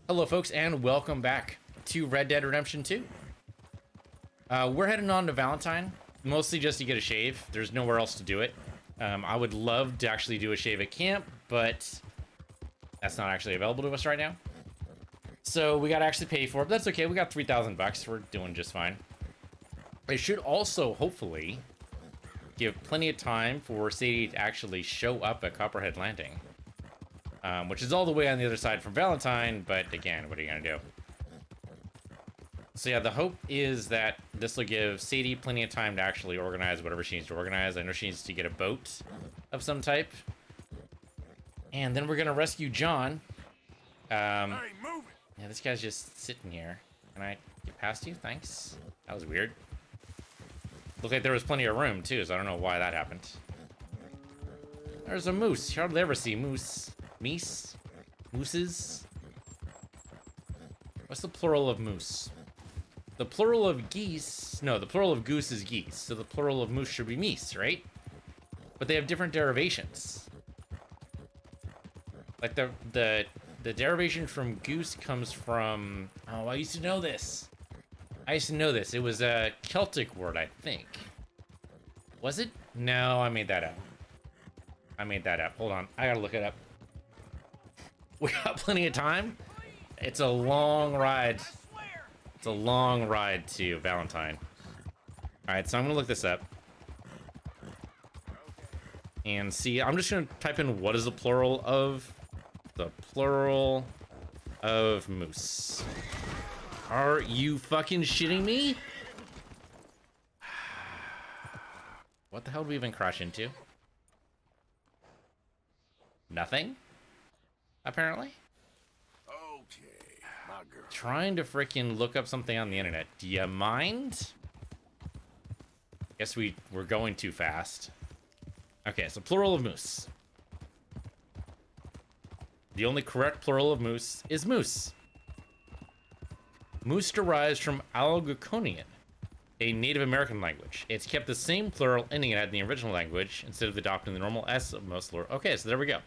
Hello, folks, and welcome back to Red Dead Redemption 2. We're heading on to Valentine, mostly just to get a shave. There's nowhere else to do it. I would love to actually do a shave at camp, but that's not actually available to us right now. So we got to actually pay for it, but that's okay. We got 3,000 bucks. We're doing just fine. It should also, hopefully, give plenty of time for Sadie to actually show up at Copperhead Landing. Which is all the way on the other side from Valentine, but again, what are you gonna do? So yeah, the hope is that this will give Sadie plenty of time to actually organize whatever she needs to organize. I know she needs to get a boat of some type. And then we're gonna rescue John. Hey, move it. Yeah, this guy's just sitting here. Can I get past you? Thanks. That was weird. Looked like there was plenty of room too, so I don't know why that happened. There's a moose. You hardly ever see moose. Meese? Mooses? What's the plural of moose? The plural of geese... No, the plural of goose is geese. So the plural of moose should be meese, right? But they have different derivations. Like the derivation from goose comes from... Oh, I used to know this. It was a Celtic word, I think. Was it? No, I made that up. Hold on. I gotta look it up. We got plenty of time. It's a long ride. It's a long ride to Valentine. All right, so I'm gonna look this up and see. I'm just gonna type in what is the plural of moose. Are you fucking shitting me? What the hell did we even crash into? Nothing? Apparently. Okay, my girl. Trying to freaking look up something on the internet. Do you mind? Guess we're going too fast. Okay, so plural of moose. The only correct plural of moose is moose. Moose derives from Algonquian, a Native American language. It's kept the same plural ending it had in the original language instead of adopting the normal S of most plural. Okay, so there we go.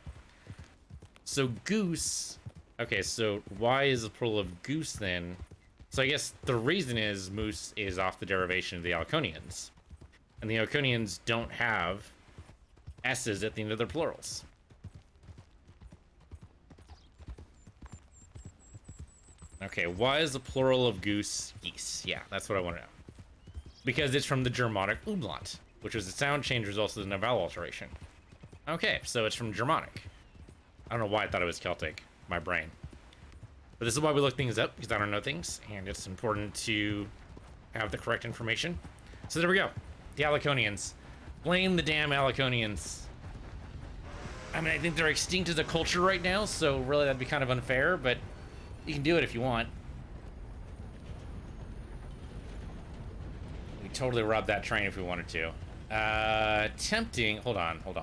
So goose, okay, so why is the plural of goose then? So I guess the reason is moose is off the derivation of the Alconians. And the Alconians don't have S's at the end of their plurals. Okay, why is the plural of goose geese? Yeah, that's what I want to know. Because it's from the Germanic umlaut, which was the sound change was also the vowel alteration. Okay, so it's from Germanic. I don't know why I thought it was Celtic, my brain. But this is why we look things up, because I don't know things, and it's important to have the correct information. So there we go. The Alaconians. Blame the damn Alaconians. I mean, I think they're extinct as a culture right now, so really that'd be kind of unfair, but you can do it if you want. We totally robbed that train if we wanted to. Tempting. Hold on. Hold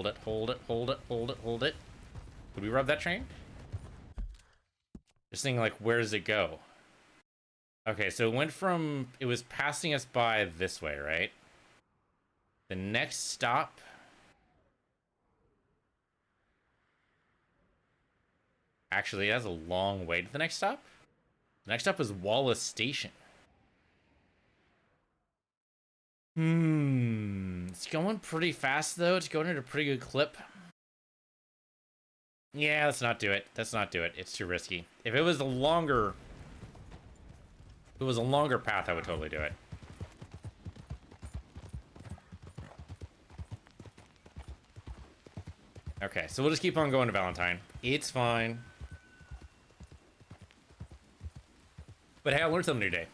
it. Would we rob that train? Just thinking, like, where does it go? Okay, so it was passing us by this way, right? The next stop. Actually, that's a long way to the next stop. The next stop is Wallace Station. It's going pretty fast though. It's going at a pretty good clip. Yeah, let's not do it. It's too risky. If it was a longer path, I would totally do it. Okay, so we'll just keep on going to Valentine. It's fine. But hey, I learned something today.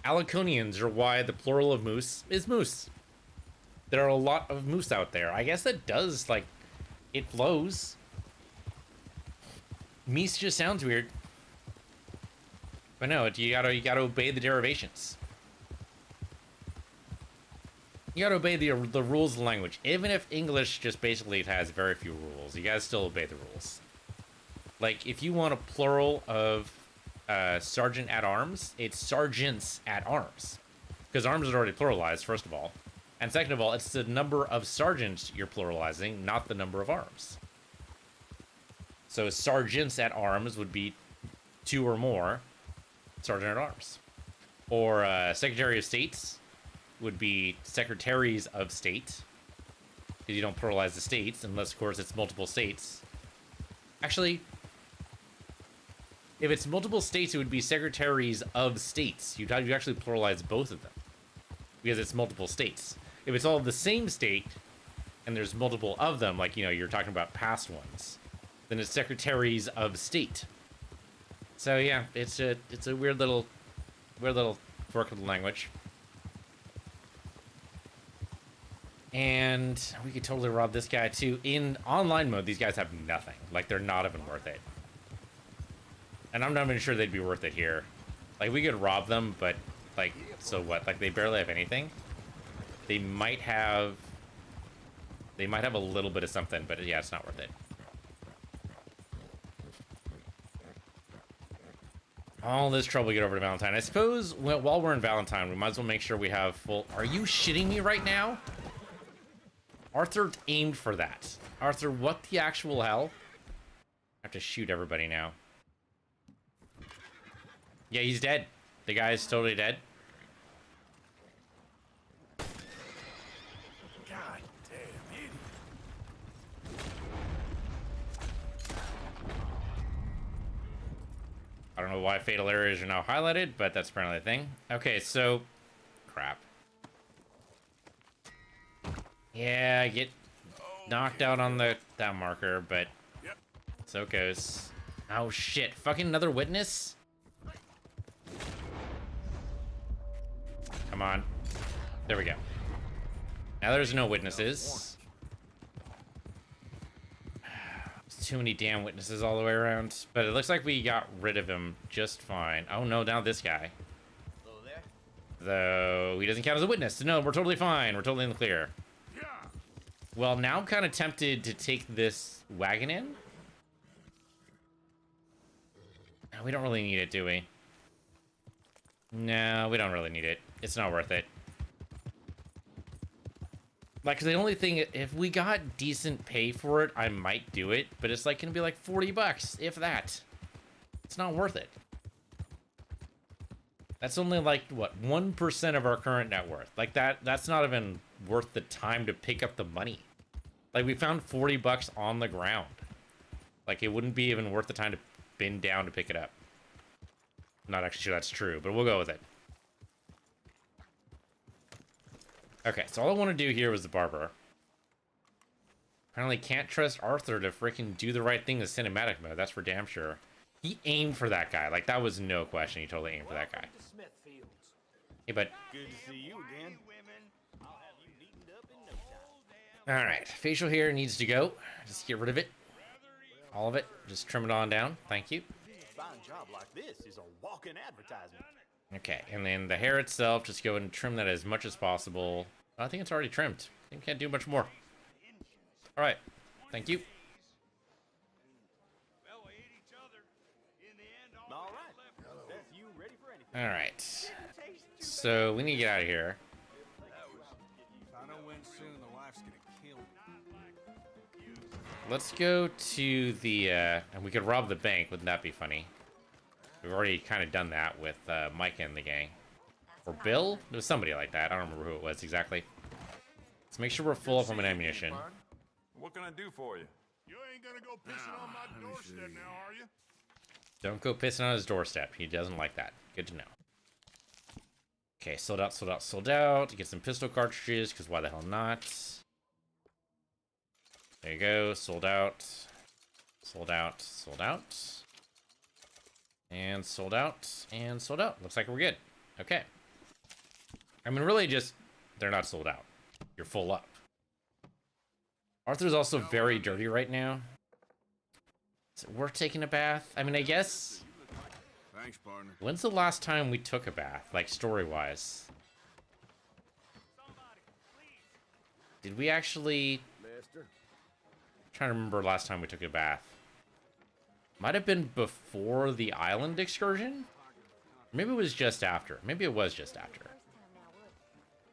Alaconians are why the plural of moose is moose. There are a lot of moose out there. I guess that does, like, it flows. Meese just sounds weird. But no, you gotta obey the derivations. You gotta obey the rules of the language. Even if English just basically has very few rules, you gotta still obey the rules. Like, if you want a plural of sergeant at arms, it's sergeants at arms. Because arms are already pluralized, first of all. And second of all, it's the number of sergeants you're pluralizing, not the number of arms. So sergeants at arms would be 2 or more sergeant at arms. Or secretary of states would be secretaries of state. Because you don't pluralize the states, unless, of course, it's multiple states. Actually, if it's multiple states, it would be secretaries of states. You actually pluralize both of them. Because it's multiple states. If it's all the same state, and there's multiple of them, like, you know, you're talking about past ones, then it's secretaries of state. So, yeah, it's a weird little quirk of the language. And we could totally rob this guy too. In online mode, these guys have nothing. Like, they're not even worth it. And I'm not even sure they'd be worth it here. Like, we could rob them, but, like, so what? Like, they barely have anything. They might have a little bit of something, but yeah, it's not worth it. All this trouble to get over to Valentine. I suppose while we're in Valentine, we might as well make sure we have full... Are you shitting me right now? Arthur aimed for that. Arthur, what the actual hell? I have to shoot everybody now. Yeah, he's dead. The guy is totally dead. God damn idiot. I don't know why fatal areas are now highlighted, but that's apparently a thing. Okay, so... Crap. Yeah, I get knocked out on that marker, but so it goes. Oh shit, fucking another witness? Come on. There we go. Now there's no witnesses. There's too many damn witnesses all the way around. But it looks like we got rid of him just fine. Oh no, now this guy. Though he doesn't count as a witness. So no, we're totally fine. We're totally in the clear. Well, now I'm kind of tempted to take this wagon in. We don't really need it, do we? No, we don't really need it. It's not worth it. Like, the only thing, if we got decent pay for it, I might do it. But it's like gonna be like 40 bucks, if that. It's not worth it. That's only like, what, 1% of our current net worth. Like, that's not even worth the time to pick up the money. Like, we found 40 bucks on the ground. Like, it wouldn't be even worth the time to bend down to pick it up. I'm not actually sure that's true, but we'll go with it. Okay, so all I want to do here was the barber. Apparently can't trust Arthur to freaking do the right thing in cinematic mode. That's for damn sure. He aimed for that guy. Like, that was no question. He totally aimed for that guy. Hey, bud. Good to see you again. Alright, facial hair needs to go. Just get rid of it. All of it. Just trim it on down. Thank you. Fine job like this is a walking advertisement. Okay, and then the hair itself, just go and trim that as much as possible. I think it's already trimmed. I think we can't do much more. Alright, thank you. All right. That's you ready for anything. Alright. So, we need to get out of here. If I don't win soon, the wife's gonna kill me. Let's go to the, and we could rob the bank. Wouldn't that be funny? We've already kind of done that with Micah and the gang. Or Bill? It was somebody like that. I don't remember who it was exactly. Let's make sure we're full up on ammunition. What can I do for you? You ain't gonna go pissing on my doorstep now, are you? Don't go pissing on his doorstep. He doesn't like that. Good to know. Okay, sold out, sold out, sold out. Get some pistol cartridges, because why the hell not? There you go. Sold out. Sold out, sold out. And sold out, and sold out. Looks like we're good. Okay. I mean, really just, they're not sold out. You're full up. Arthur's also very dirty right now. Is it worth taking a bath? I mean, I guess... Thanks, partner. When's the last time we took a bath, like, story-wise? Did we actually... Lester. I'm trying to remember last time we took a bath. Might have been before the island excursion? Maybe it was just after. Maybe it was just after.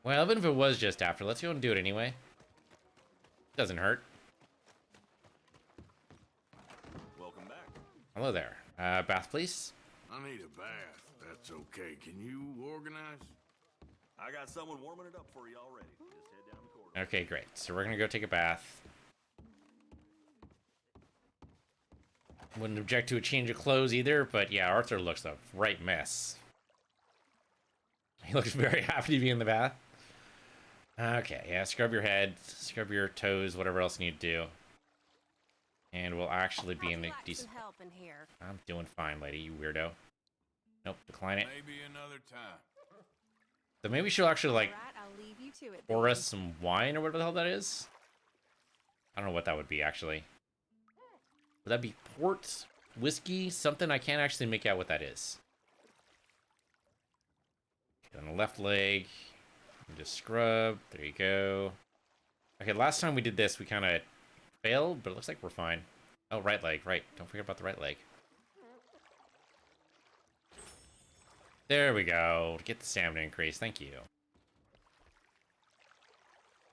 Well, even if it was just after, let's go and do it anyway. Doesn't hurt. Welcome Hello there. Bath, please. I need a bath. That's okay. Can you organize? I got someone warming it up for you already. Just head down the corridor. Okay, great. So we're gonna go take a bath. Wouldn't object to a change of clothes either, but yeah, Arthur looks a right mess. He looks very happy to be in the bath. Okay, yeah, scrub your head, scrub your toes, whatever else you need to do. And we'll actually be in the decent... help in here. I'm doing fine, lady, you weirdo. Nope, decline it. Maybe another time. So maybe she'll actually, like, Alright, I'll leave you to it, pour baby. us some wine or whatever the hell that is. I don't know what that would be, actually. Would that be port? Whiskey? Something I can't actually make out what that is. Okay, on the left leg. Just scrub. There you go. Okay, last time we did this, we kind of failed, but it looks like we're fine. Oh, right leg. Right. Don't forget about the right leg. There we go. Get the stamina increase. Thank you.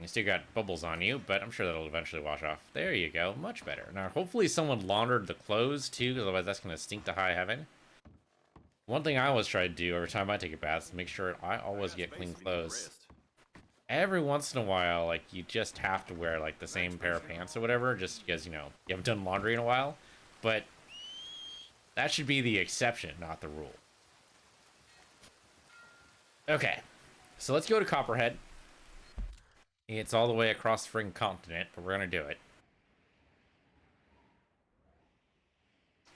You still got bubbles on you, but I'm sure that'll eventually wash off. There you go. Much better. Now, hopefully someone laundered the clothes, too, because otherwise that's going to stink to high heaven. One thing I always try to do every time I take a bath is make sure I always get clean clothes. Every once in a while, like, you just have to wear, like, the same pair of pants or whatever, just because, you know, you haven't done laundry in a while. But that should be the exception, not the rule. Okay. So let's go to Copperhead. It's all the way across the freaking continent, but we're going to do it.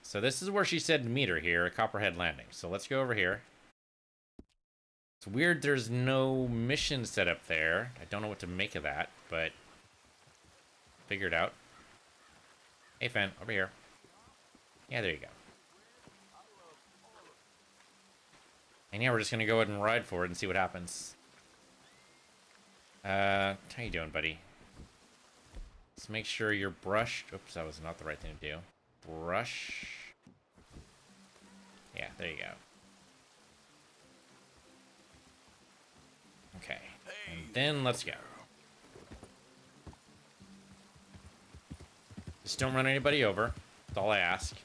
So this is where she said to meet her here, at Copperhead Landing. So let's go over here. It's weird there's no mission set up there. I don't know what to make of that, but figure it out. Hey, Fen, over here. Yeah, there you go. And yeah, we're just going to go ahead and ride for it and see what happens. How you doing, buddy? Let's make sure you're brushed. Oops, that was not the right thing to do. Brush. Yeah, there you go. Okay. And then let's go. Just don't run anybody over. That's all I ask.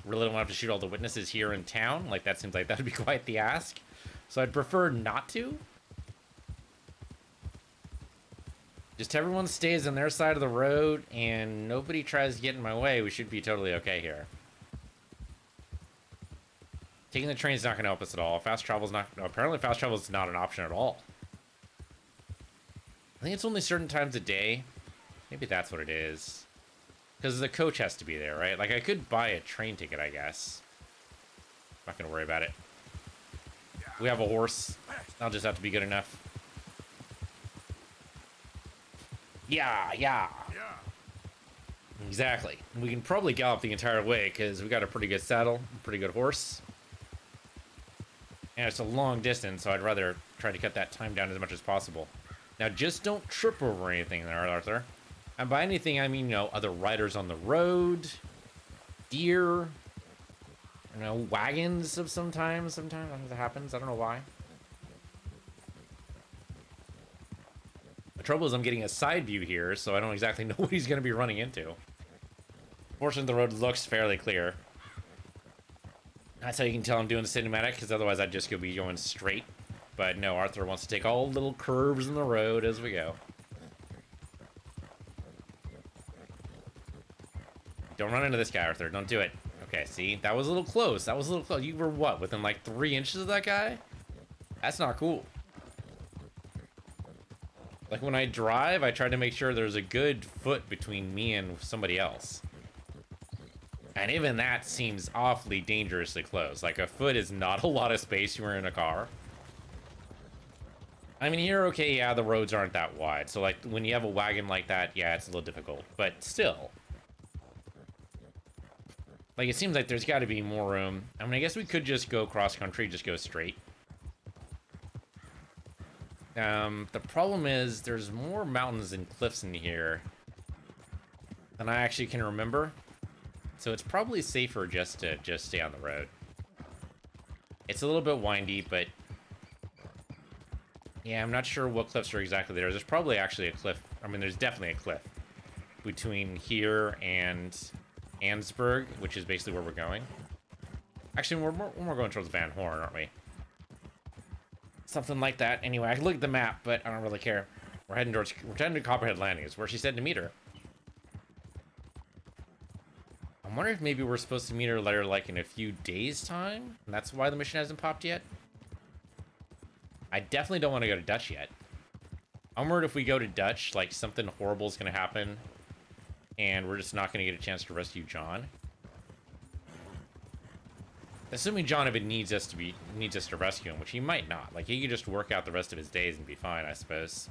Really don't have to shoot all the witnesses here in town. Like, that seems like that would be quite the ask. So I'd prefer not to. Just everyone stays on their side of the road and nobody tries to get in my way. We should be totally okay here. Taking the train's not going to help us at all. Fast travel's not... No, apparently fast travel is not an option at all. I think it's only certain times a day. Maybe that's what it is. Because the coach has to be there, right? Like, I could buy a train ticket, I guess. I'm not going to worry about it. We have a horse. I'll just have to be good enough. Yeah. Exactly. We can probably gallop the entire way because we got a pretty good saddle, pretty good horse. And it's a long distance, so I'd rather try to cut that time down as much as possible. Now, just don't trip over anything there, Arthur. And by anything, I mean, you know, other riders on the road, deer, you know, wagons of sometimes that happens. I don't know why. The trouble is I'm getting a side view here, so I don't exactly know what he's going to be running into. Fortunately, the road looks fairly clear. That's how you can tell I'm doing the cinematic, because otherwise I'd just be going straight. But no, Arthur wants to take all little curves in the road as we go. Don't run into this guy, Arthur. Don't do it. Okay, see? That was a little close. That was a little close. You were what? Within like 3 inches of that guy? That's not cool. Like when I drive, I try to make sure there's a good foot between me and somebody else. And even that seems awfully dangerously close. Like a foot is not a lot of space when you're in a car. I mean, here, okay, yeah, the roads aren't that wide. So like when you have a wagon like that, yeah, it's a little difficult. But still. Like, it seems like there's got to be more room. I mean, I guess we could just go cross-country, just go straight. The problem is there's more mountains and cliffs in here than I actually can remember. So it's probably safer just to stay on the road. It's a little bit windy, but... yeah, I'm not sure what cliffs are exactly there. There's probably actually a cliff. I mean, there's definitely a cliff between here and Ansburg, which is basically where we're going. Actually, we're more going towards Van Horn, aren't we? Something like that. Anyway, I can look at the map, but I don't really care. We're heading to Copperhead Landing. Is where she said to meet her. I'm wondering if maybe we're supposed to meet her later, like in a few days' time, and that's why the mission hasn't popped yet. I definitely don't want to go to Dutch yet. I'm worried if we go to Dutch, like something horrible is going to happen, and we're just not going to get a chance to rescue John. Assuming John even needs us to rescue him, which he might not. Like, he could just work out the rest of his days and be fine, I suppose.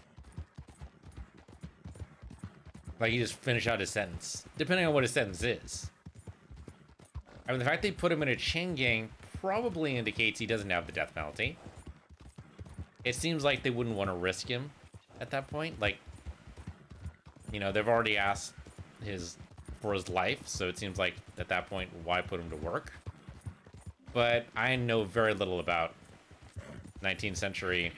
Like, he just finish out his sentence, depending on what his sentence is. I mean, the fact they put him in a chain gang probably indicates he doesn't have the death penalty. It seems like they wouldn't want to risk him at that point. Like, you know, they've already asked for his life, so it seems like at that point, why put him to work? But I know very little about 19th century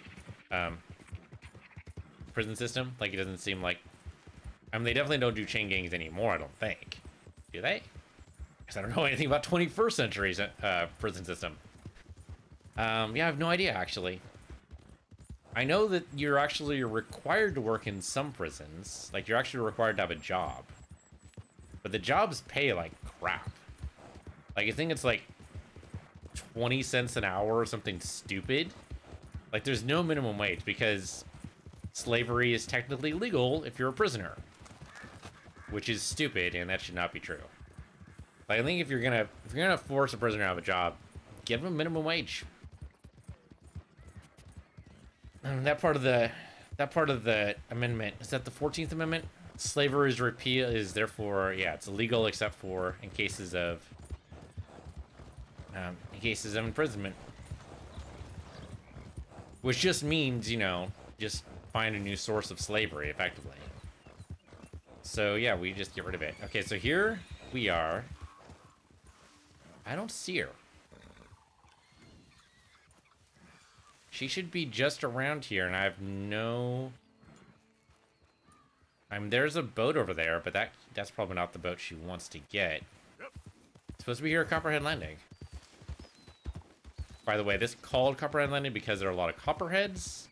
prison system. Like, it doesn't seem like... I mean, they definitely don't do chain gangs anymore, I don't think. Do they? Because I don't know anything about 21st century's prison system. Yeah, I have no idea, actually. I know that you're actually required to work in some prisons. Like, you're actually required to have a job. But the jobs pay like crap. Like, I think it's like 20 cents an hour or something stupid. Like, there's no minimum wage because slavery is technically legal if you're a prisoner, which is stupid, and that should not be true. Like, I think if you're gonna force a prisoner to have a job, give them minimum wage. And that part of the amendment, is that the 14th Amendment? Slavery is is therefore, yeah, it's illegal except for in cases of imprisonment. Which just means, you know, just find a new source of slavery, effectively. So, yeah, we just get rid of it. Okay, so here we are. I don't see her. She should be just around here, and I have no... I mean, there's a boat over there, but that's probably not the boat she wants to get. It's supposed to be here at Copperhead Landing. By the way, this called Copperhead Landing because there are a lot of copperheads.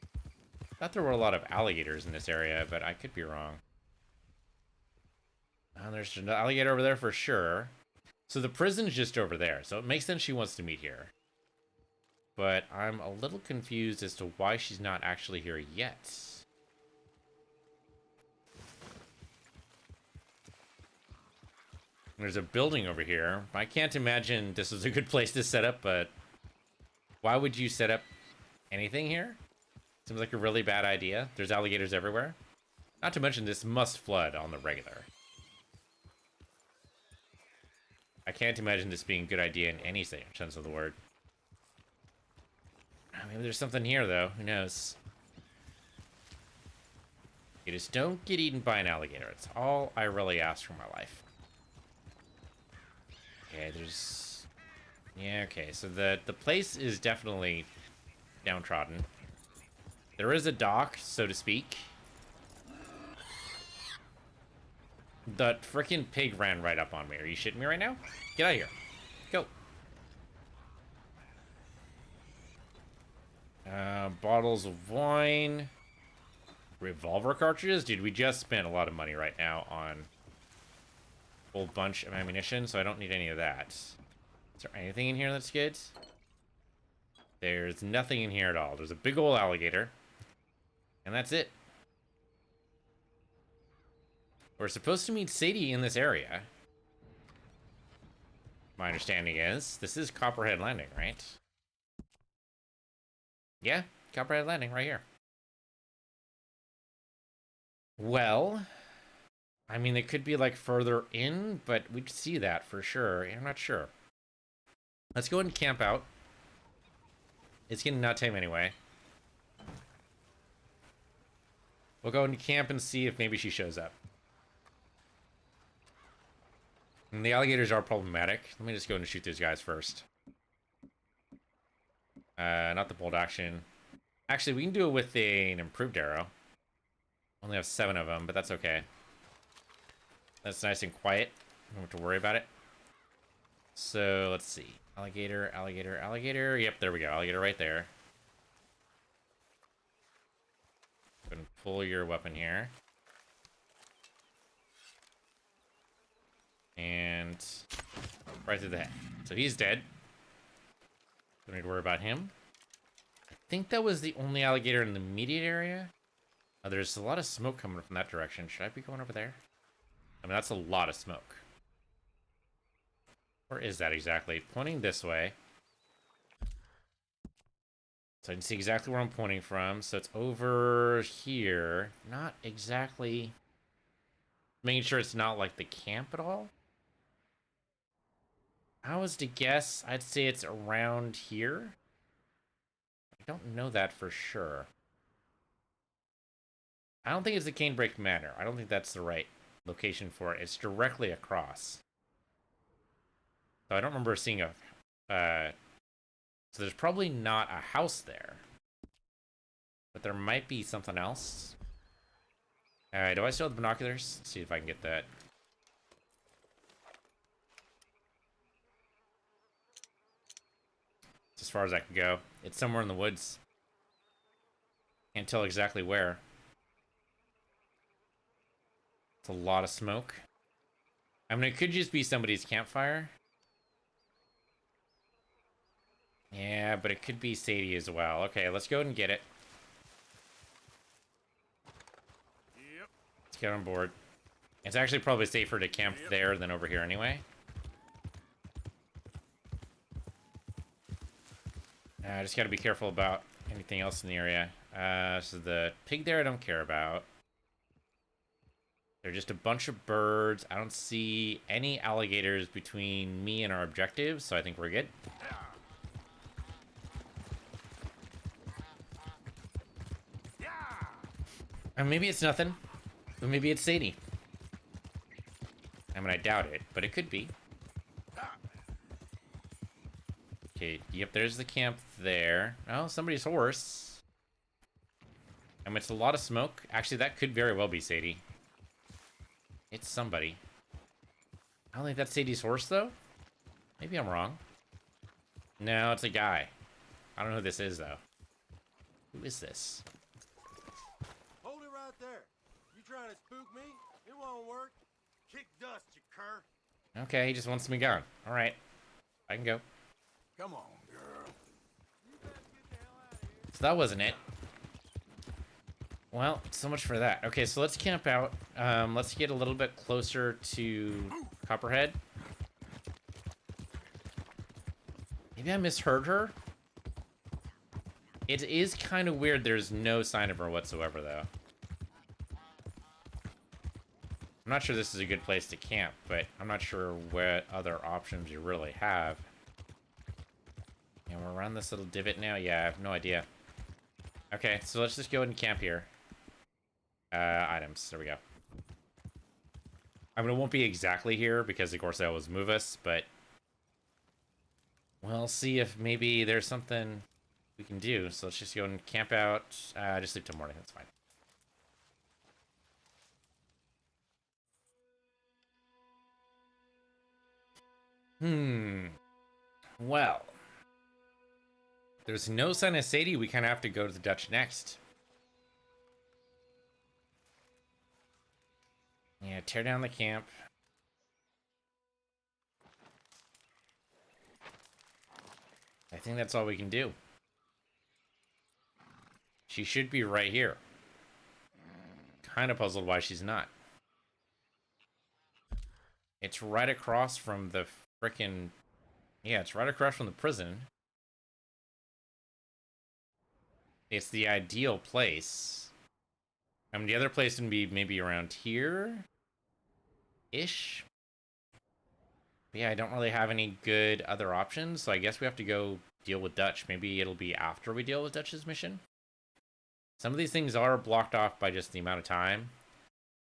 I thought there were a lot of alligators in this area, but I could be wrong. There's an alligator over there for sure. So the prison's just over there, so it makes sense she wants to meet here. But I'm a little confused as to why she's not actually here yet. There's a building over here. I can't imagine this is a good place to set up, but why would you set up anything here? Seems like a really bad idea. There's alligators everywhere. Not to mention this must flood on the regular. I can't imagine this being a good idea in any sense of the word. Maybe there's something here, though. Who knows? You just don't get eaten by an alligator. It's all I really ask for my life. Okay, there's... Yeah, okay. So the place is definitely downtrodden. There is a dock, so to speak. The frickin' pig ran right up on me. Are you shitting me right now? Get out of here. Go. Bottles of wine. Revolver cartridges? Dude, we just spent a lot of money right now on a whole bunch of ammunition, so I don't need any of that. Is there anything in here that's good? There's nothing in here at all. There's a big old alligator. And that's it. We're supposed to meet Sadie in this area. My understanding is, this is Copperhead Landing, right? Yeah, Copperhead Landing right here. Well, I mean, it could be like further in, but we'd see that for sure. I'm not sure. Let's go ahead and camp out. It's getting nighttime anyway. We'll go and camp and see if maybe she shows up. And the alligators are problematic. Let me just go and shoot those guys first. Not the bolt action. Actually, we can do it with an improved arrow. Only have 7 of them, but that's okay. That's nice and quiet. Don't have to worry about it. So let's see. Alligator, alligator, alligator. Yep, there we go. Alligator right there. Go ahead and pull your weapon here. And right through the head. So he's dead. Don't need to worry about him. I think that was the only alligator in the immediate area. Oh, there's a lot of smoke coming from that direction. Should I be going over there? I mean, that's a lot of smoke. Where is that exactly? Pointing this way. So I can see exactly where I'm pointing from. So it's over here. Not exactly... Making sure it's not like the camp at all. If I was to guess, I'd say it's around here. I don't know that for sure. I don't think it's the Canebrake Manor. I don't think that's the right location for it. It's directly across. So I don't remember seeing a... so there's probably not a house there. But there might be something else. Do I still have the binoculars? Let's see if I can get that. It's as far as I can go. It's somewhere in the woods. Can't tell exactly where. It's a lot of smoke. I mean, it could just be somebody's campfire. Yeah, but it could be Sadie as well. Okay, let's go ahead and get it. Yep. Let's get on board. It's actually probably safer to camp there than over here anyway. I just gotta be careful about anything else in the area. So the pig there I don't care about. They're just a bunch of birds. I don't see any alligators between me and our objectives, so I think we're good. And maybe it's nothing, but maybe it's Sadie. I mean, I doubt it, but it could be. Okay, yep, there's the camp there. Oh, somebody's horse. I mean, it's a lot of smoke. Actually, that could very well be Sadie. It's somebody. I don't think that's Sadie's horse, though. Maybe I'm wrong. No, it's a guy. I don't know who this is, though. Who is this? Hold it right there. You trying to spook me? It won't work. Kick dust, you cur. Okay, he just wants me gone. All right. I can go. Come on, girl. So that wasn't it. Well, so much for that. Okay, so let's camp out. Let's get a little bit closer to Copperhead. Maybe I misheard her. It is kind of weird there's no sign of her whatsoever, though. I'm not sure this is a good place to camp, but I'm not sure what other options you really have. Yeah, we're around this little divot now? Yeah, I have no idea. Okay, so let's just go ahead and camp here. Items. There we go. I mean, it won't be exactly here because, of course, they always move us, but we'll see if maybe there's something we can do. So let's just go and camp out. Just sleep till morning. That's fine. Well, there's no sign of Sadie. We kind of have to go to the Dutch next. Yeah, tear down the camp. I think that's all we can do. She should be right here. Kind of puzzled why she's not. It's right across from the frickin'... Yeah, it's right across from the prison. It's the ideal place. I mean, the other place would be maybe around here-ish. But yeah, I don't really have any good other options, so I guess we have to go deal with Dutch. Maybe it'll be after we deal with Dutch's mission. Some of these things are blocked off by just the amount of time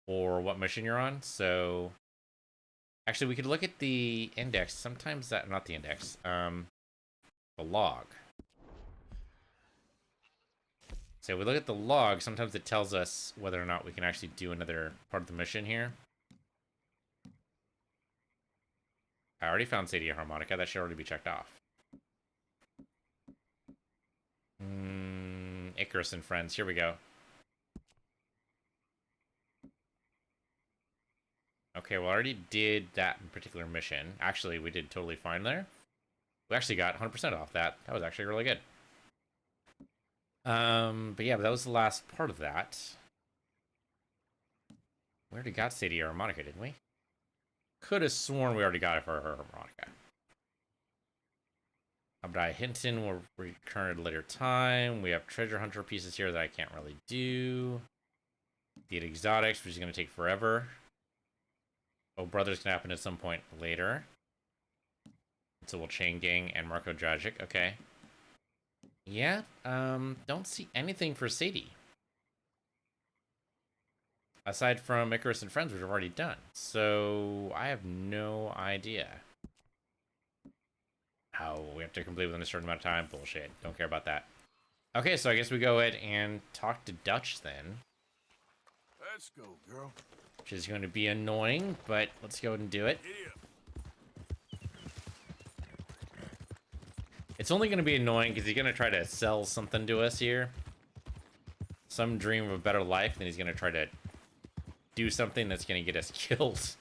or what mission you're on, so... Actually, we could look at the index. Sometimes that... Not the index. The log. So we look at the log, sometimes it tells us whether or not we can actually do another part of the mission here. I already found Sadie a harmonica. That should already be checked off. Icarus and friends. Here we go. Okay, well, I already did that particular mission. Actually, we did totally fine there. We actually got 100% off that. That was actually really good. But yeah, but that was the last part of that. We already got Sadie a harmonica, didn't we? Could have sworn we already got it for her harmonica. Abdai Hinton will return at a later time. We have treasure hunter pieces here that I can't really do. The exotics, which is going to take forever. Oh, brothers can happen at some point later. So we'll chain gang and Marco Dragic. Okay. Yeah. Don't see anything for Sadie. Aside from Icarus and friends, which we've already done. So I have no idea. Oh, we have to complete within a certain amount of time. Bullshit. Don't care about that. Okay, so I guess we go ahead and talk to Dutch then. Let's go, girl. Which is going to be annoying, but let's go ahead and do it. It's only going to be annoying because he's going to try to sell something to us here. Some dream of a better life, and he's going to try to do something that's going to get us killed.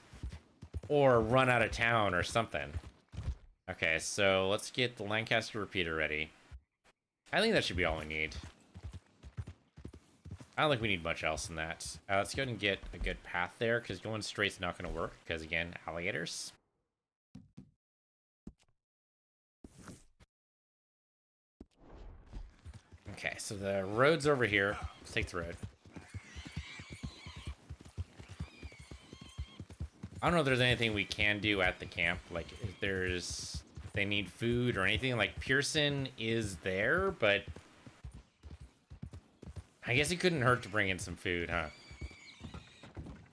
Or run out of town or something. Okay, so let's get the Lancaster repeater ready. I think that should be all we need. I don't think we need much else than that. Let's go ahead and get a good path there, because going straight's not going to work, because again, alligators. Okay, so the road's over here. Let's take the road. I don't know if there's anything we can do at the camp. Like, if they need food or anything. Like, Pearson is there, but I guess it couldn't hurt to bring in some food, huh?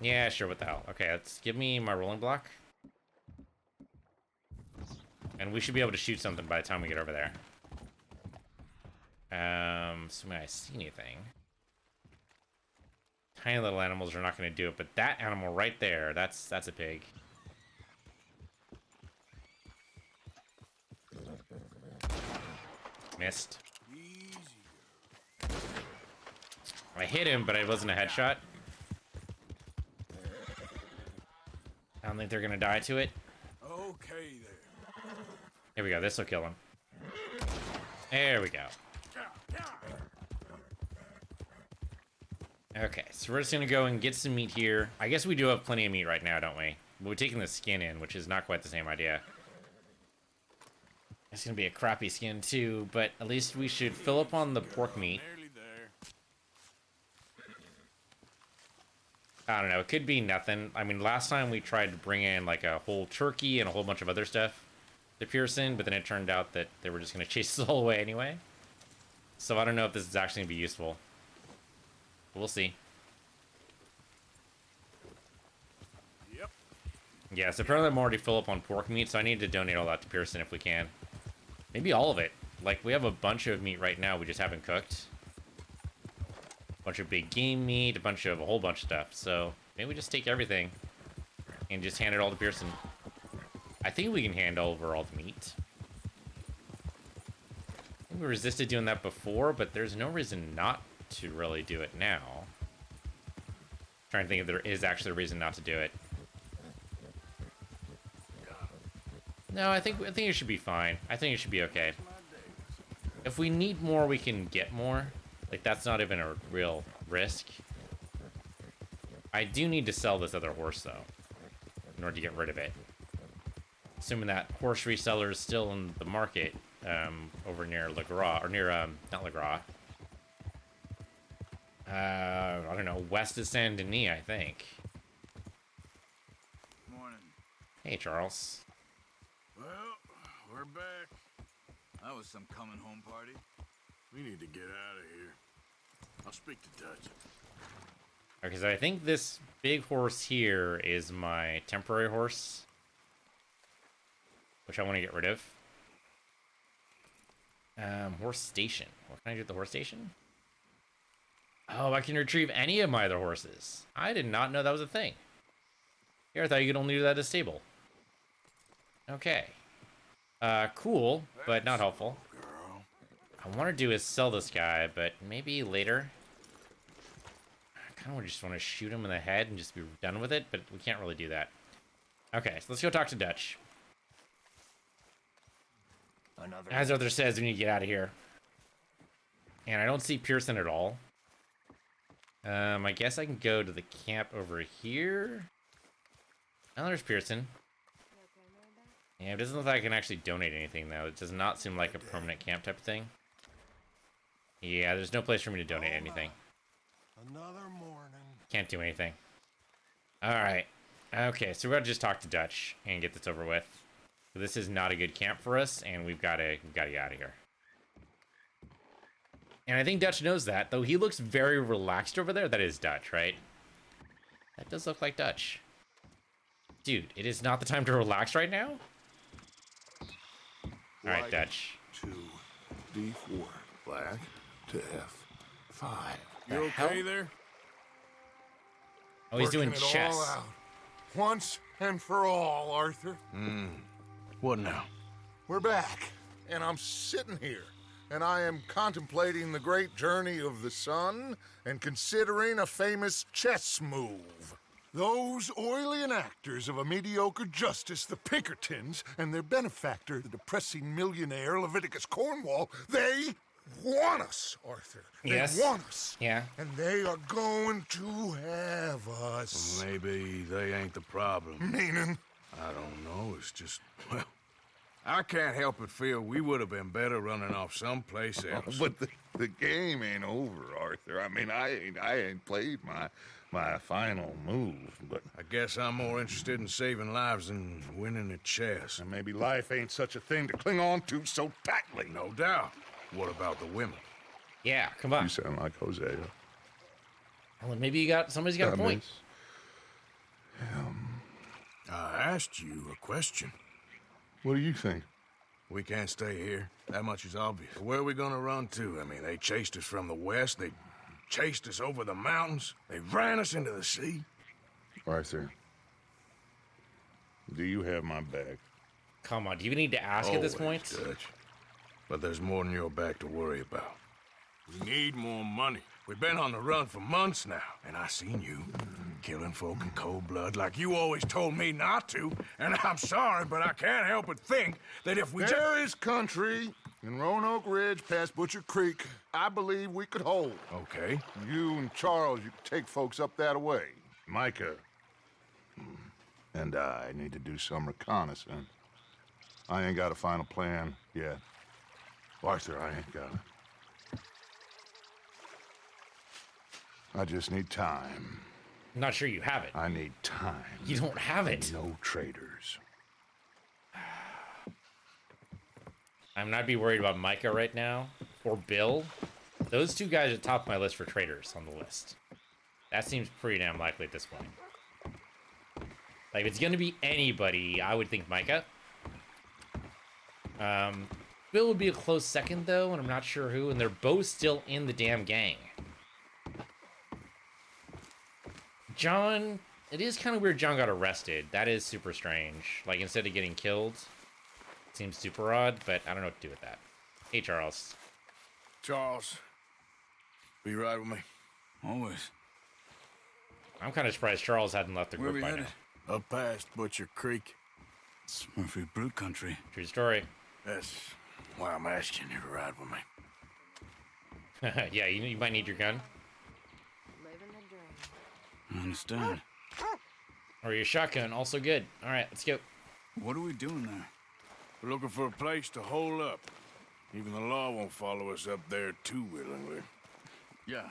Yeah, sure, what the hell. Okay, let's give me my rolling block. And we should be able to shoot something by the time we get over there. So may I see anything? Tiny little animals are not going to do it, but that animal right there, that's a pig. Missed. I hit him, but it wasn't a headshot. I don't think they're going to die to it. Okay, there. Here we go. This will kill him. There we go. Okay, so we're just gonna go and get some meat here. I guess we do have plenty of meat right now, don't we? But we're taking the skin in, which is not quite the same idea. It's gonna be a crappy skin too, but at least we should fill up on the pork meat. Nearly there. I don't know, it could be nothing. I mean, last time we tried to bring in like a whole turkey and a whole bunch of other stuff to Pearson, but then it turned out that they were just gonna chase us all away anyway. So I don't know if this is actually gonna be useful. We'll see. Yep. Yeah, so apparently I'm already full up on pork meat, so I need to donate all that to Pearson if we can. Maybe all of it. Like, we have a bunch of meat right now we just haven't cooked. A bunch of big game meat, a whole bunch of stuff. So maybe we just take everything and just hand it all to Pearson. I think we can hand over all the meat. I think we resisted doing that before, but there's no reason not to really do it now. Trying to think if there is actually a reason not to do it. No, I think it should be fine. I think it should be okay. If we need more, we can get more. Like, that's not even a real risk. I do need to sell this other horse, though, in order to get rid of it. Assuming that horse reseller is still in the market, over near Le Gras, or near, not Le Gras. I don't know, west of Saint Denis, I think. Morning. Hey, Charles. Well, we're back. That was some coming home party. We need to get out of here. I'll speak to Dutch. Okay, so I think this big horse here is my temporary horse, which I want to get rid of. Horse station. What can I do at the horse station? Oh, I can retrieve any of my other horses. I did not know that was a thing. Here, I thought you could only do that at a stable. Okay. Cool, but not helpful. Girl. I want to do is sell this guy, but maybe later. I kind of just want to shoot him in the head and just be done with it, but we can't really do that. Okay, so let's go talk to Dutch. As Arthur says, we need to get out of here. And I don't see Pearson at all. I guess I can go to the camp over here. Oh, there's Pearson. Yeah, it doesn't look like I can actually donate anything, though. It does not seem like a permanent camp type of thing. Yeah, there's no place for me to donate anything. Another morning. Can't do anything. Alright. Okay, so we're gonna just talk to Dutch and get this over with. This is not a good camp for us, and we've gotta get out of here. And I think Dutch knows that, though he looks very relaxed over there. That is Dutch, right? That does look like Dutch. Dude, it is not the time to relax right now? Alright, Dutch. 2, D4, black to F5. The You hell? okay there? Oh, he's doing Working it chess. all out. Once and for all, Arthur. What now? We're back, and I'm sitting here, and I am contemplating the great journey of the sun and considering a famous chess move. Those oily enactors of a mediocre justice, the Pinkertons, and their benefactor, the depressing millionaire Leviticus Cornwall, they want us, Arthur. They Yes. want us. Yeah. And they are going to have us. Maybe they ain't the problem. Meaning? I don't know. It's just, well, I can't help but feel we would have been better running off someplace else. But the game ain't over, Arthur. I mean, I ain't played my final move, but I guess I'm more interested in saving lives than winning at chess. and maybe life ain't such a thing to cling on to so tightly. No doubt. What about the women? Yeah, come on. You sound like Hosea. Well, maybe somebody's got a point. I asked you a question. What do you think? We can't stay here. That much is obvious. Where are we gonna run to? I mean, they chased us from the west. They chased us over the mountains. They ran us into the sea. Arthur, do you have my back? Come on, do you even need to ask at this point? Always, Dutch. But there's more than your back to worry about. We need more money. We've been on the run for months now, and I seen you killing folk in cold blood like you always told me not to. And I'm sorry, but I can't help but think that if we just... There is country in Roanoke Ridge past Butcher Creek I believe we could hold. Okay. You and Charles, you could take folks up that way. Micah and I need to do some reconnaissance. I ain't got a final plan yet. Arthur, I ain't got it. I just need time. I'm not sure you have it. I need time. You don't have it. No traitors. I'm not be worried about Micah right now, or Bill. Those two guys are top of my list for traitors on the list. That seems pretty damn likely at this point. Like, if it's gonna be anybody, I would think Micah. Bill would be a close second, though, and I'm not sure who, and they're both still in the damn gang. John, it is kind of weird John got arrested. That is super strange. Like, instead of getting killed, seems super odd, but I don't know what to do with that. Hey, Charles. Charles, be right with me. Always. I'm kind of surprised Charles hadn't left the Where group we by headed? now. Up past Butcher Creek. Smurfy brute country. True story. That's why I'm asking you to ride with me. Yeah, you might need your gun. Living the dream. I understand. Or your shotgun, also good. All right, let's go. What are we doing there? We're looking for a place to hole up. Even the law won't follow us up there too willingly. Yeah.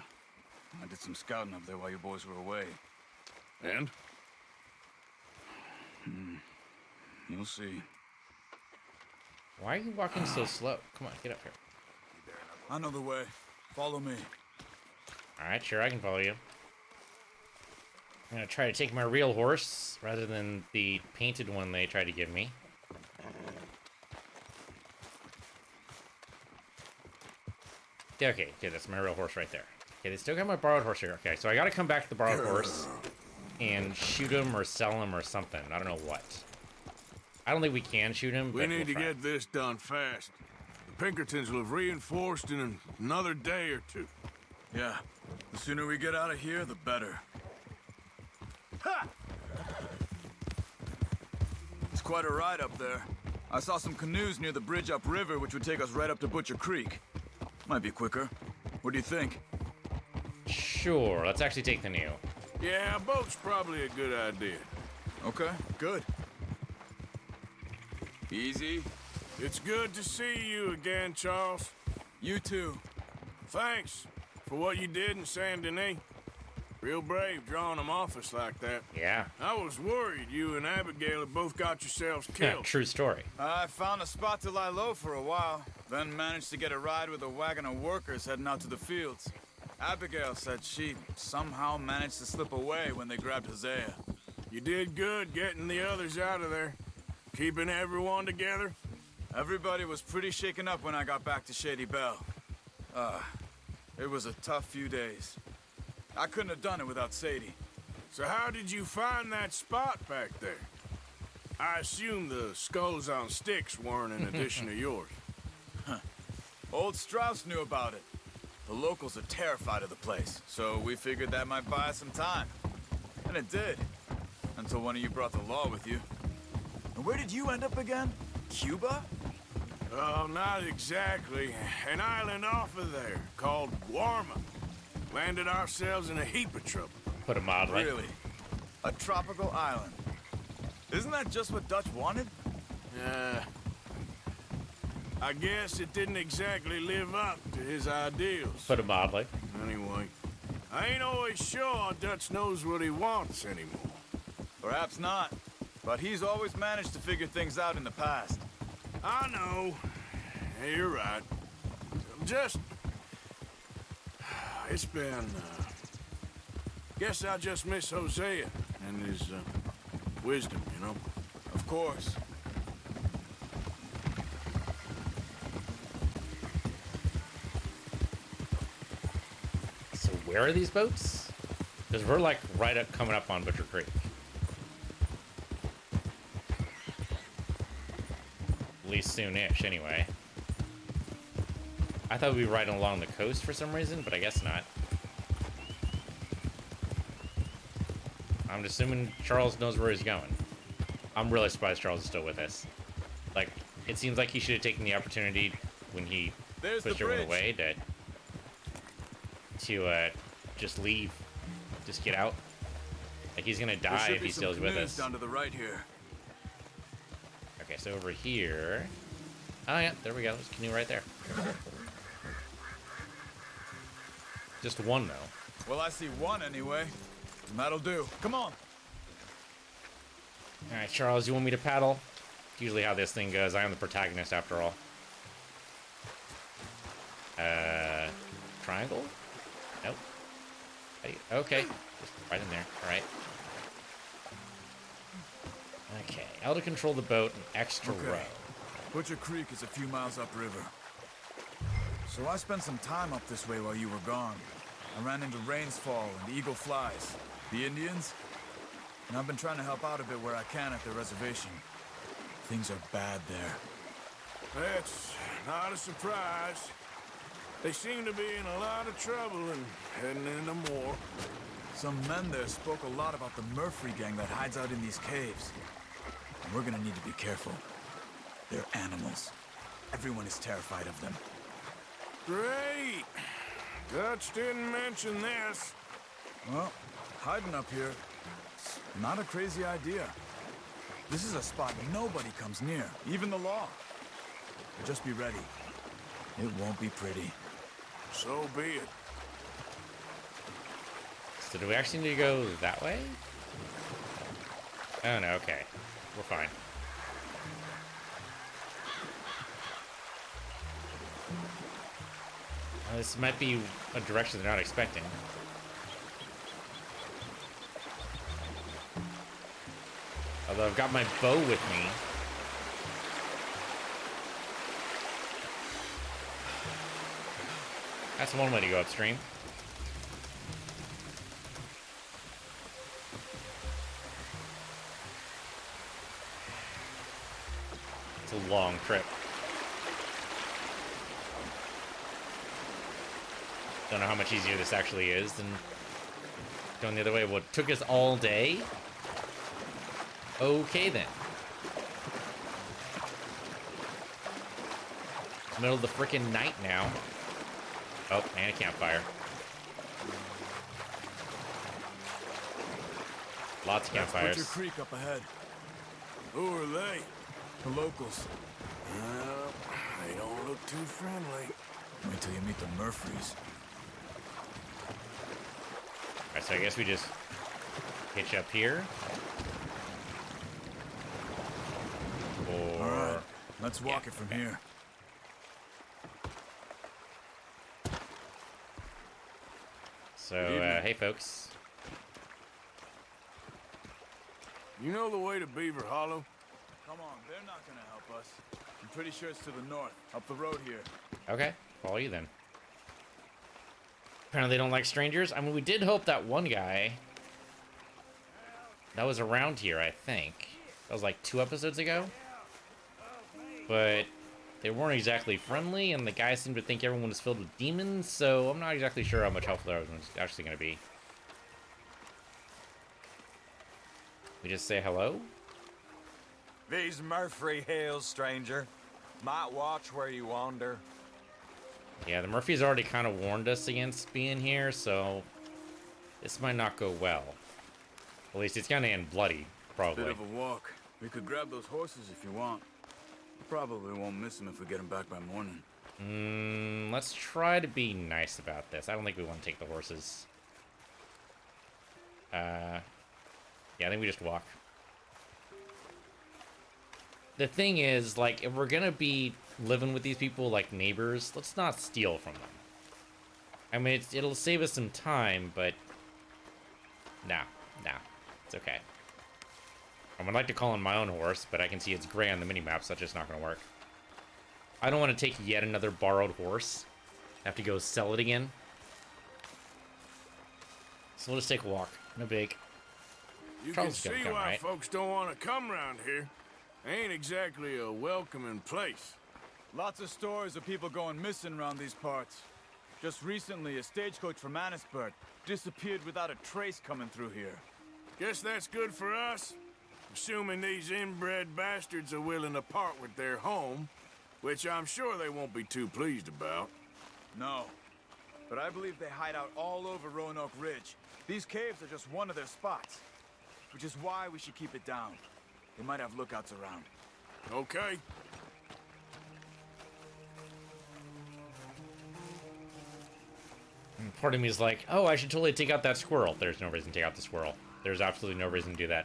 I did some scouting up there while you boys were away. And? You'll see. Why are you walking so slow? Come on, get up here. I know the way. Follow me. All right, sure, I can follow you. I'm gonna try to take my real horse rather than the painted one they tried to give me. Yeah, okay, that's my real horse right there. Okay, they still got my borrowed horse here. Okay, so I gotta come back to the borrowed horse and shoot him or sell him or something. I don't know what. I don't think we can shoot him. We but need we'll to try. get this done fast. The Pinkertons will have reinforced in another day or two. Yeah. The sooner we get out of here, the better. Ha! It's quite a ride up there. I saw some canoes near the bridge upriver, which would take us right up to Butcher Creek. Might be quicker. What do you think? Sure, let's actually take the new. Yeah, a boat's probably a good idea. Okay, good. Easy. It's good to see you again, Charles. You too. Thanks for what you did in Saint Denis. Real brave drawing them off us like that. Yeah. I was worried you and Abigail had both got yourselves killed. True story. I found a spot to lie low for a while, then managed to get a ride with a wagon of workers heading out to the fields. Abigail said she somehow managed to slip away when they grabbed Hosea. You did good getting the others out of there. Keeping everyone together. Everybody was pretty shaken up when I got back to Shady Belle. It was a tough few days. I couldn't have done it without Sadie. So how did you find that spot back there? I assume the skulls on sticks weren't an addition of yours. Old Strauss knew about it. The locals are terrified of the place, so we figured that might buy us some time. And it did. Until one of you brought the law with you. And where did you end up again? Cuba? Oh, not exactly. An island off of there called Warma. Landed ourselves in a heap of trouble. Put it mildly. Really? A tropical island. Isn't that just what Dutch wanted? I guess it didn't exactly live up to his ideals. Put it mildly. Anyway, I ain't always sure Dutch knows what he wants anymore. Perhaps not. But he's always managed to figure things out in the past. I know. Yeah, you're right. Just... It's been, Guess I just miss Hosea and his, wisdom, you know? Of course. So where are these boats? Because we're like right up, coming up on Butcher Creek. At least soon-ish, anyway. I thought we'd be riding along the coast for some reason, but I guess not. I'm assuming Charles knows where he's going. I'm really surprised Charles is still with us. Like, it seems like he should have taken the opportunity when he There's pushed the everyone bridge. away to just leave. Just get out. Like, he's gonna There die should if be he some stays with canoes us. down to the right here. Okay, so over here... Oh, yeah, there we go. There's a canoe right there. Just one, though. Well, I see one anyway. And that'll do. Come on. All right, Charles, you want me to paddle? Usually how this thing goes. I am the protagonist, after all. Triangle? Nope. Okay, just right in there. All right. Okay, L to control the boat and X to row. Butcher Creek is a few miles upriver. So I spent some time up this way while you were gone. I ran into Rainsfall and Eagle Flies, the Indians, and I've been trying to help out a bit where I can at the reservation. Things are bad there. That's not a surprise. They seem to be in a lot of trouble and heading into more. Some men there spoke a lot about the Murphy gang that hides out in these caves. And we're gonna need to be careful. They're animals. Everyone is terrified of them. Great. Dutch didn't mention this. Well, hiding up here, it's not a crazy idea. This is a spot nobody comes near, even the law. Just be ready. It won't be pretty. So be it. So do we actually need to go that way? Oh, no, okay. We're fine. This might be a direction they're not expecting. Although I've got my bow with me. That's one way to go upstream. long trip. Don't know how much easier this actually is than going the other way. What took us all day? Okay then. It's middle of the frickin' night now. Oh, and a campfire. Lots of campfires. Butcher Creek up ahead. Who are they? The locals. They don't look too friendly. Wait till you meet the Murphys. Alright, so I guess we just hitch up here. Or... Alright, let's walk it from here. So, hey folks. You know the way to Beaver Hollow? Come on, they're not gonna help us. I'm pretty sure it's to the north, up the road here. Okay, follow you then. Apparently they don't like strangers. I mean, we did hope that one guy that was around here, I think. That was like 2 episodes ago. But they weren't exactly friendly, and the guy seemed to think everyone was filled with demons, so I'm not exactly sure how much helpful everyone's actually going to be. We just say hello? These Murphy Hills, stranger. Might watch where you wander. Yeah, the Murphys already kind of warned us against being here, so this might not go well. At least it's gonna end bloody, probably. Bit of a walk. We could grab those horses if you want. Probably won't miss them if we get them back by morning. Let's try to be nice about this. I don't think we want to take the horses. Yeah, I think we just walk. The thing is, like, if we're gonna be living with these people like neighbors, let's not steal from them. I mean, it'll save us some time, but nah, it's okay. I would like to call in my own horse, but I can see it's gray on the minimap, so that's just not gonna work. I don't want to take yet another borrowed horse. Have to go sell it again. So we'll just take a walk. No big. You Charles is can gonna see come, why right? folks don't want to come around here. Ain't exactly a welcoming place. Lots of stories of people going missing around these parts. Just recently, a stagecoach from Annisburg disappeared without a trace coming through here. Guess that's good for us. Assuming these inbred bastards are willing to part with their home, which I'm sure they won't be too pleased about. No. But I believe they hide out all over Roanoke Ridge. These caves are just one of their spots. Which is why we should keep it down. They might have lookouts around. Okay. Part of me is like, oh, I should totally take out that squirrel. There's no reason to take out the squirrel. There's absolutely no reason to do that.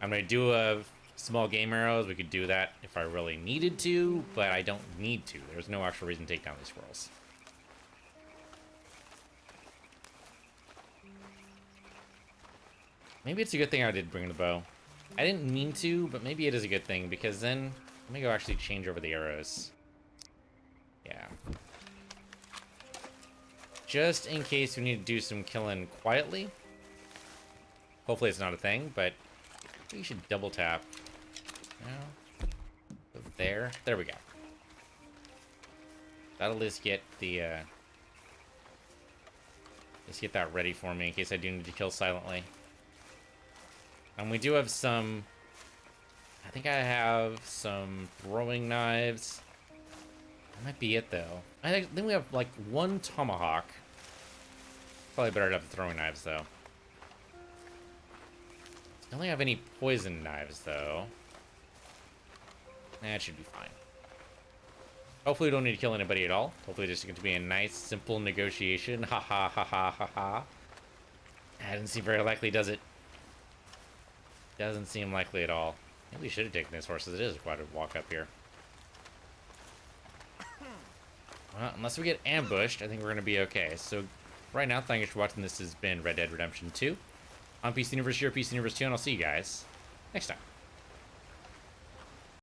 I'm going to do a small game arrows. We could do that if I really needed to, but I don't need to. There's no actual reason to take down these squirrels. Maybe it's a good thing I did bring the bow. I didn't mean to, but maybe it is a good thing, because then let me go actually change over the arrows. Yeah. Just in case we need to do some killing quietly. Hopefully it's not a thing, but we should double tap. No. There we go. That'll just get the let's get that ready for me in case I do need to kill silently. And we do have some, I think I have some throwing knives. That might be it though. I think we have like 1 tomahawk. Probably better to have the throwing knives though. I don't think I have any poison knives though. That should be fine. Hopefully we don't need to kill anybody at all. Hopefully this is going to be a nice, simple negotiation. Ha ha ha ha ha ha. That doesn't seem very likely, does it? Doesn't seem likely at all. Maybe we should have taken this horse, as it is quite a walk up here. Well, unless we get ambushed, I think we're going to be okay. So, right now, thank you for watching. This has been Red Dead Redemption 2. I'm Peace Universe, you're Peace Universe 2, and I'll see you guys next time.